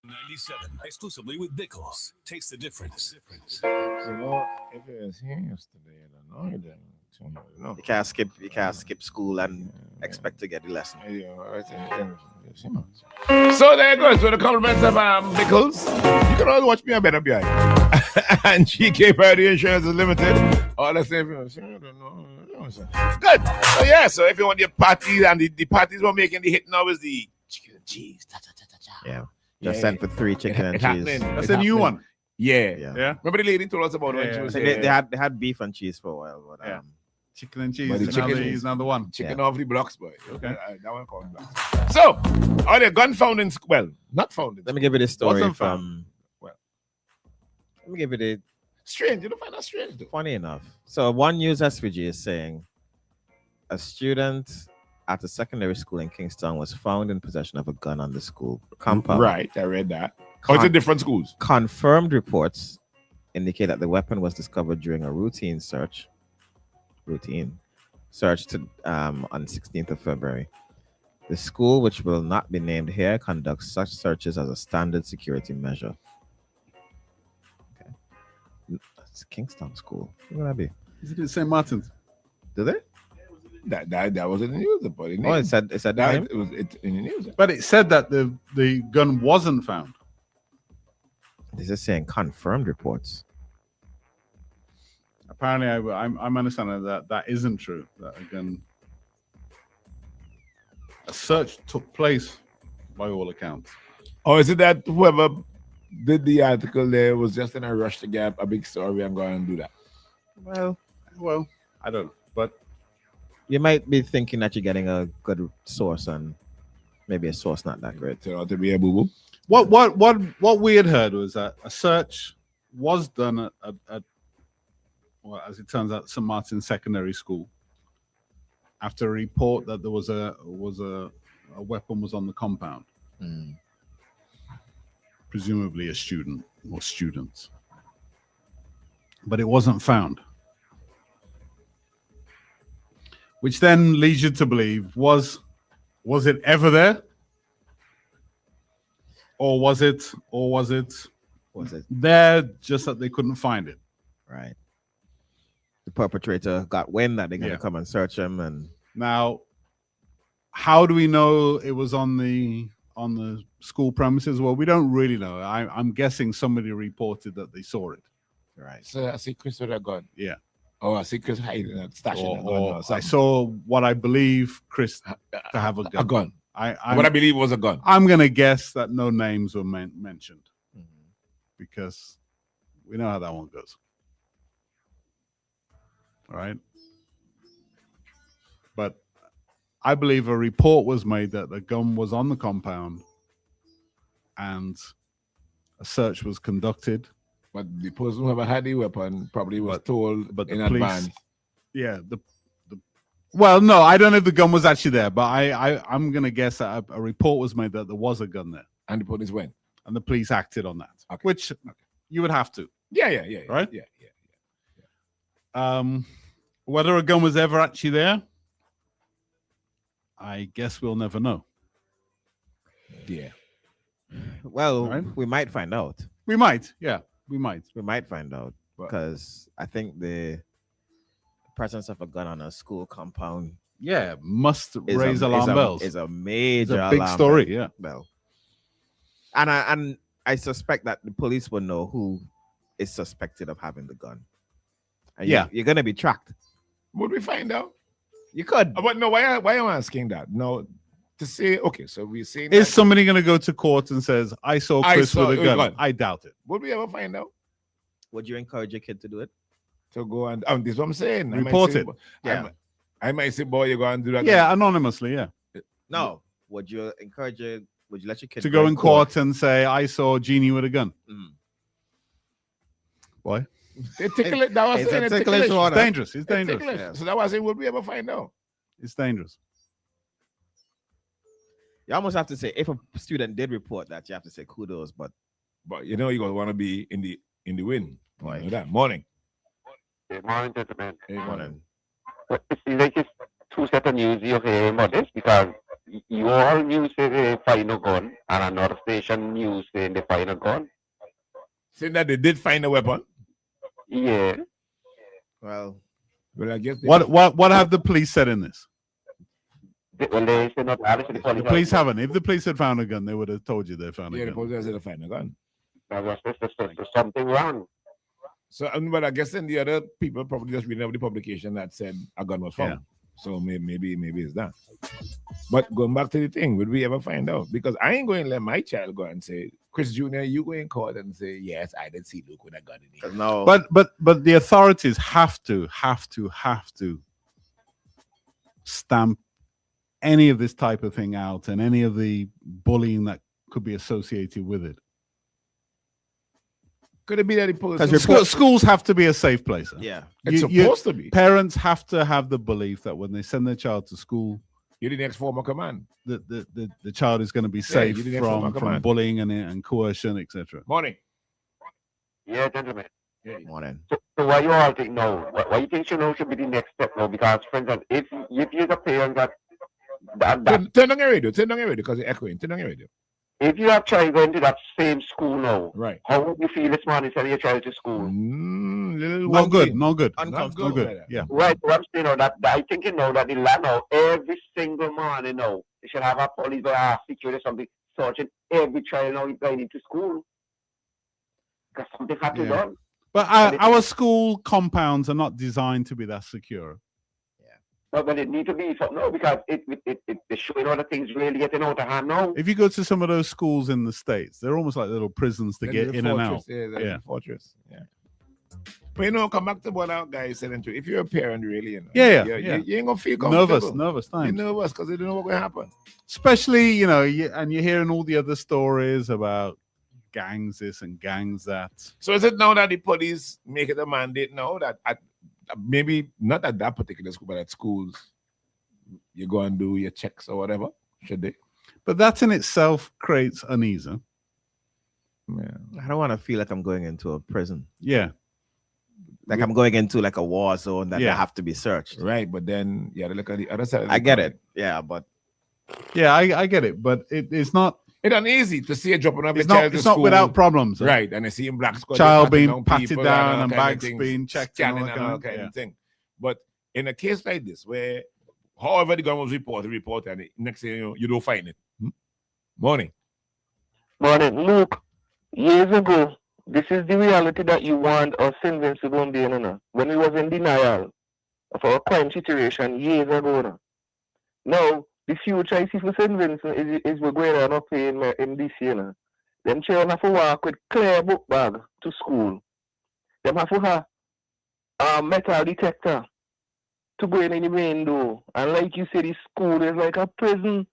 97, exclusively with Nichols. Taste the difference. If it was here yesterday, I don't know. No. You can't skip school and expect to get the lesson. So there goes with the compliments of Nichols. You can always watch me on Better Behind. And GK Party Insurance is limited. All the same. Good. So yeah, so if you want your parties and the parties we're making, the hit now is the chicken and cheese. Yeah. Just sent for 3 chicken and cheese. That's a new one. Yeah. Yeah. Remember the lady told us about when she was They had beef and cheese for a while, but chicken and cheese. But the chicken is another one. Chicken off the blocks, boy. Okay. That one called blocks. So, are the gun found in not found in let me give you this story Wasn't from found. let me give you the strange. You don't find that strange though. funny enough. So one news SVG is saying a student at a secondary school in Kingstown was found in possession of a gun on the school compound. Right, I read that. It's in different schools. Confirmed reports indicate that the weapon was discovered during a routine search to on 16th of February. The school, which will not be named here, conducts such searches as a standard security measure. Okay, that's Kingstown School. Where would that be? Is it in St. Martin's? Do they? That was in the news. It said that name? it was in the news. But it said that the gun wasn't found. This is saying confirmed reports. Apparently, I'm understanding that isn't true. That again, a search took place by all accounts. Or is it that whoever did the article there was just in a rush to get a big story and go and do that? Well, I don't know, but You might be thinking that you're getting a good source, and maybe a source not that great. Turned out to be a boo-boo. what we had heard was that a search was done at well, as it turns out, St. Martin's Secondary School after a report that there was a weapon was on the compound. Presumably a student or students. But it wasn't found. Which then leads you to believe, was it ever there? Or was it there just that they couldn't find it? Right. The perpetrator got wind that they're going to come and search him, and now, how do we know it was on the school premises? Well, we don't really know. I'm guessing somebody reported that they saw it. right. So I see Chris with a gun. Yeah. Oh, I see Chris hiding and stashing a gun. Or Or I something. saw what I believe Chris to have a gun. A gun. I'm, What I believe was a gun. I'm gonna guess that no names were mentioned because we know how that one goes. All right. But I believe a report was made that the gun was on the compound and a search was conducted. But the person who ever had the weapon probably was told but in the police- advance. Yeah. Well, no, I don't know if the gun was actually there, but I'm gonna guess that a report was made that there was a gun there, And the police went. and the police acted on that, Okay. which you would have to. Yeah. Right? Yeah. Whether a gun was ever actually there, I guess we'll never know. Yeah. Well, Right. we might find out. We might, yeah, we might. We might find out But- because I think the presence of a gun on a school compound Yeah, must is raise a, alarm is a, bells. Is a It's major a big alarm story, yeah. bell. And I suspect that the police will know who is suspected of having the gun. And Yeah. you're gonna be tracked. Would we find out? You could. But no, why am I asking that? No, to say, okay, so we're saying Is that, somebody going to go to court and says, I saw Chris saw with a a gun? gun. I doubt it. would we ever find out? Would you encourage your kid to do it? To go and this is what I'm saying. Report it. Yeah. I might say, boy, you go and do that. Yeah, anonymously, yeah. No. Would you encourage would you let your kid To go in court and say, I saw Jeannie with a gun. Mm. Boy, They tickle it. That was It's saying a it ticklish ticklish. one. it's dangerous. It's It's dangerous. ticklish. yes. So that was saying, would we ever find out? It's dangerous. You almost have to say, if a student did report that, you have to say kudos, but But you know, you're gonna want to be in the win. Right. You know that morning. Good morning, gentlemen. Hey, morning. But it's like it's two set of news you hear about this because you all use the final gun, and another station used the final gun. Saying that they did find a weapon. Yeah. Well, Well, I guess they, What have the police said in this? Well, they say not that. The The police haven't. If the police had found a gun, they would have told you they found yeah, a the gun. police said they find a gun. There's something wrong. So, but I guess then the other people probably just reading up the publication that said a gun was found. Yeah. So maybe it's that. But going back to the thing, would we ever find out? Because I ain't going to let my child go and say, Chris Jr., you go in court and say, yes, I did see Luke with a gun in it. no. But the authorities have to stamp any of this type of thing out and any of the bullying that could be associated with it. Could it be that the police? Because schools have to be a safe place. Huh? Yeah. It's supposed to be. Parents have to have the belief that when they send their child to school, You're the next form of command. the child is going to be safe you're the next form of from command. bullying and coercion, etc. Morning. Yeah, gentlemen. Morning. So why you all think no? Why you think should be the next step now? Because, for instance, if you're the parent that Turn on your radio. Turn on your radio because you're echoing. Turn on your radio. if you have child going to that same school now, Right. how would you feel this morning sending your child to school? Not good. Not good. Yeah. Right, what I'm saying now that I think that the land now every single morning now they should have a police or security or something searching every child now going into school. Because something has to be done. But our school compounds are not designed to be that secure. But it need to be something now because it's showing all the things really getting out of hand now. If you go to some of those schools in the States, they're almost like little prisons to get in and out. Yeah. Fortress. Yeah. But come back to what our guy said into if you're a parent, really, you ain't gonna feel comfortable. Nervous You're times. nervous because you don't know what's gonna happen. Especially, and you're hearing all the other stories about gangs this and gangs that. So is it now that the police make it a mandate now that maybe not at that particular school, but at schools, you go and do your checks or whatever? Should they? But that in itself creates unease. Huh? Yeah. I don't want to feel like I'm going into a prison. Yeah. Like I'm going into like a war zone that I have to be searched. Right, but then you have to look at the other side. I get it. Yeah, but I get it, but it's not. It's uneasy to see a dropping off It's your child to not school. without problems. Huh? Right, and I see him black squad Child being patting patted people down all and kind of bags things, being checked scanning and and all kind of thing. But in a case like this, where however the gun was reported, and the next thing you don't find it. Morning. Morning. Luke, years ago, this is the reality that you warned us St. to don't be in. When we was in denial of our crime situation years ago. Now, the future I see for St. Vincent is we're going on up in this year. Them children have to walk with clear book bag to school. Them have to have a metal detector to go in the main door. And like you said, the school is like a prison.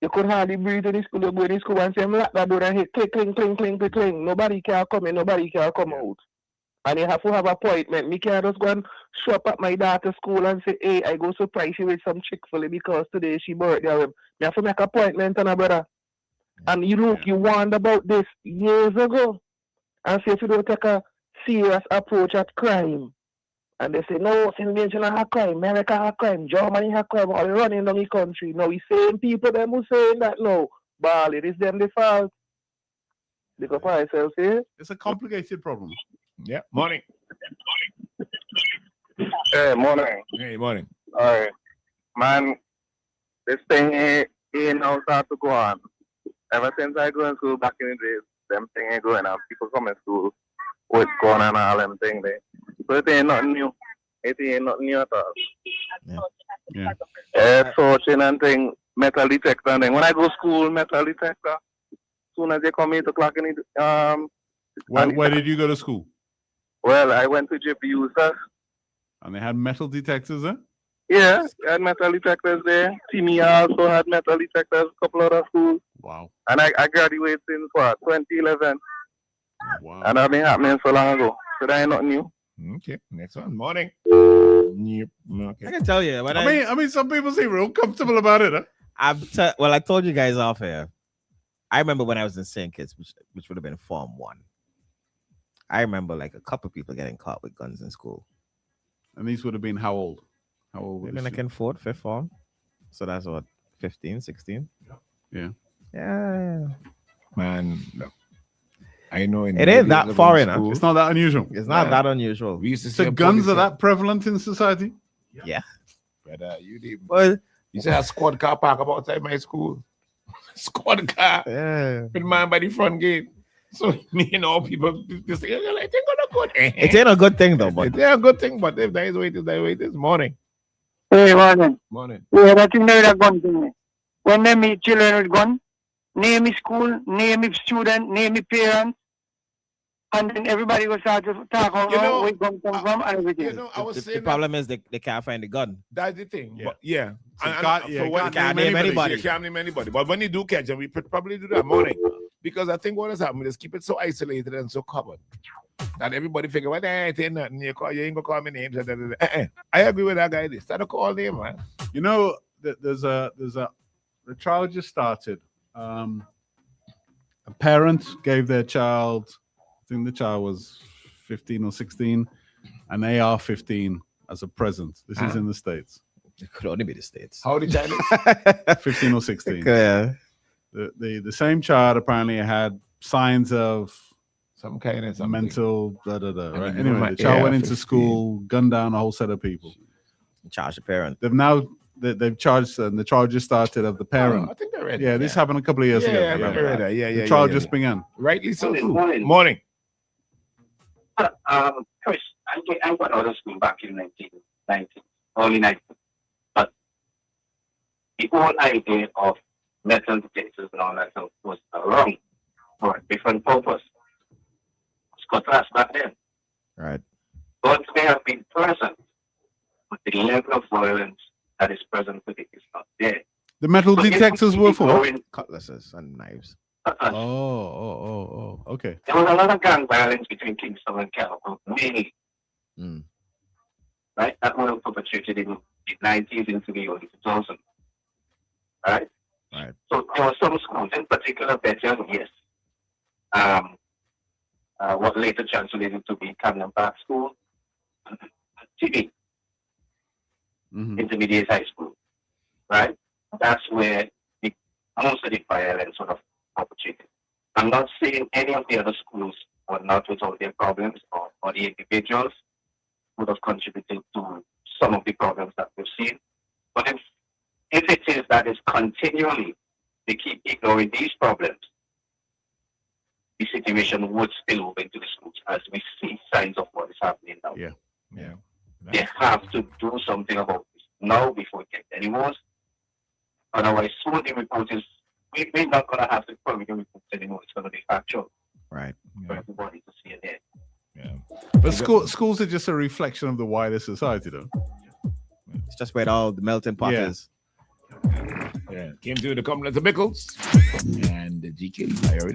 You could hardly breathe in the school. You go in the school and say, lock that door and hit click, cling, cling, cling, cling, cling. Nobody can come in, nobody can come out. And you have to have appointment. Me can't just go and show up at my daughter's school and say, hey, I go surprise you with some Chick-fil-A because today she birthday. You have to make appointment on a brother. And you warned about this years ago. And say if you don't take a serious approach at crime. And they say, no, St. Vincent have crime, America have crime, Germany have crime, all running down the country. Now we same people them who saying that no. Ball, it is them the fault. Because for ourselves here. It's a complicated problem. Yeah. Morning. Hey, morning. Hey, morning. All right. Man, this thing ain't now start to go on. Ever since I go in school back in the days, them thing ain't going on. People come in school, what's going on and all them thing there. So it ain't nothing new. It ain't nothing new at all. Yeah. Searching and thing, metal detector and thing. When I go to school, metal detector. Soon as they come 8 o'clock in the Where did you go to school? well, I went to GPU, sir. And they had metal detectors there? Yeah, I had metal detectors there. Timmy also had metal detectors, a couple other schools. Wow. And I graduated since 2011. Wow. And that been happening so long ago. So that ain't nothing new. Okay, next one. Morning. Yep. Okay. I can tell you. When I mean, some people seem real comfortable about it, huh? I told you guys off here. I remember when I was in St. Kitts, which would have been Form 1. I remember like a couple of people getting caught with guns in school. And these would have been how old? How old? Maybe like in 4th, 5th form. So that's what 15, 16. Yeah. Yeah. Man, look, I know in It the ain't days that of far in enough. school, It's not that unusual. It's not that unusual. we used to So see a guns police are car. that prevalent in society? Yeah. Brother, you did. Well, You see a squad car park up outside my school. Squad car yeah. with man by the front gate. So me and all people they say, I think gonna good. It ain't a good thing though, but It's a good thing, but if that is wait, is that wait, it's morning. Hey, morning. Morning. Yeah, that thing there, that gun thing. When they meet children with gun, name his school, name his student, name his parents, and then everybody will start to talk about You know, where gun come from and everything. You know, I was the saying problem is they can't find the gun. that's the thing. Yeah. But yeah. So And can't- for yeah, what can't name anybody. You can't name anybody. But when you do catch them, we probably do that morning. Because I think what has happened is keep it so isolated and so covered that everybody figure, well, it ain't nothing. You ain't gonna call me names. I agree with that guy. This start to call name, man. You know, the trial just started. A parent gave their child, I think the child was 15 or 16, an AR-15 as a present. This is in the States. It could only be the States. How the child is? 15 or 16. Yeah. The same child apparently had signs of Some kind of something. mental blah, blah, blah, right? And Anyway, the child went into 15. school, gunned down a whole set of people. Charge the parent. They've charged, and the trial just started of the parent. I think I read Yeah, that. this happened a couple of years ago. Yeah, I remember that. Yeah, The trial yeah. just began. Rightly so. Morning, too. morning. Morning. Chris, I went out of school back in 1990, early 90s. But the whole idea of metal detectors and all that stuff was wrong for a different purpose. It's cutlass back then. Right. Guns may have been present, but the level of violence that is present today is not there. The metal So if detectors we were keep for what? going, Cutlasses and knives. cutlass, Okay. there was a lot of gang violence between Kingstown and California, mainly. Mm. Right? That was perpetrated in the 90s into the early 2000s. Right? Right. So there were some schools, in particular, Bethel, yes. What later translated to be Camden Park School, TB, Mhm. Intermediate High School. Right? That's where most of the violence sort of perpetrated. I'm not saying any of the other schools were not without their problems or the individuals would have contributed to some of the problems that we've seen. But if it is that is continually they keep ignoring these problems, the situation would spill over into the schools as we see signs of what is happening now. Yeah. Yeah. They have to do something about this now before it gets any worse. Otherwise, soon the report is, we're not going to have to publish the reports anymore. It's going to be factual Right. for everybody to see it there. Yeah. But schools are just a reflection of the wider society, though. It's just where all the melting pot Yeah. is. Yeah. Came to the compliments of Bickles and the GK. I already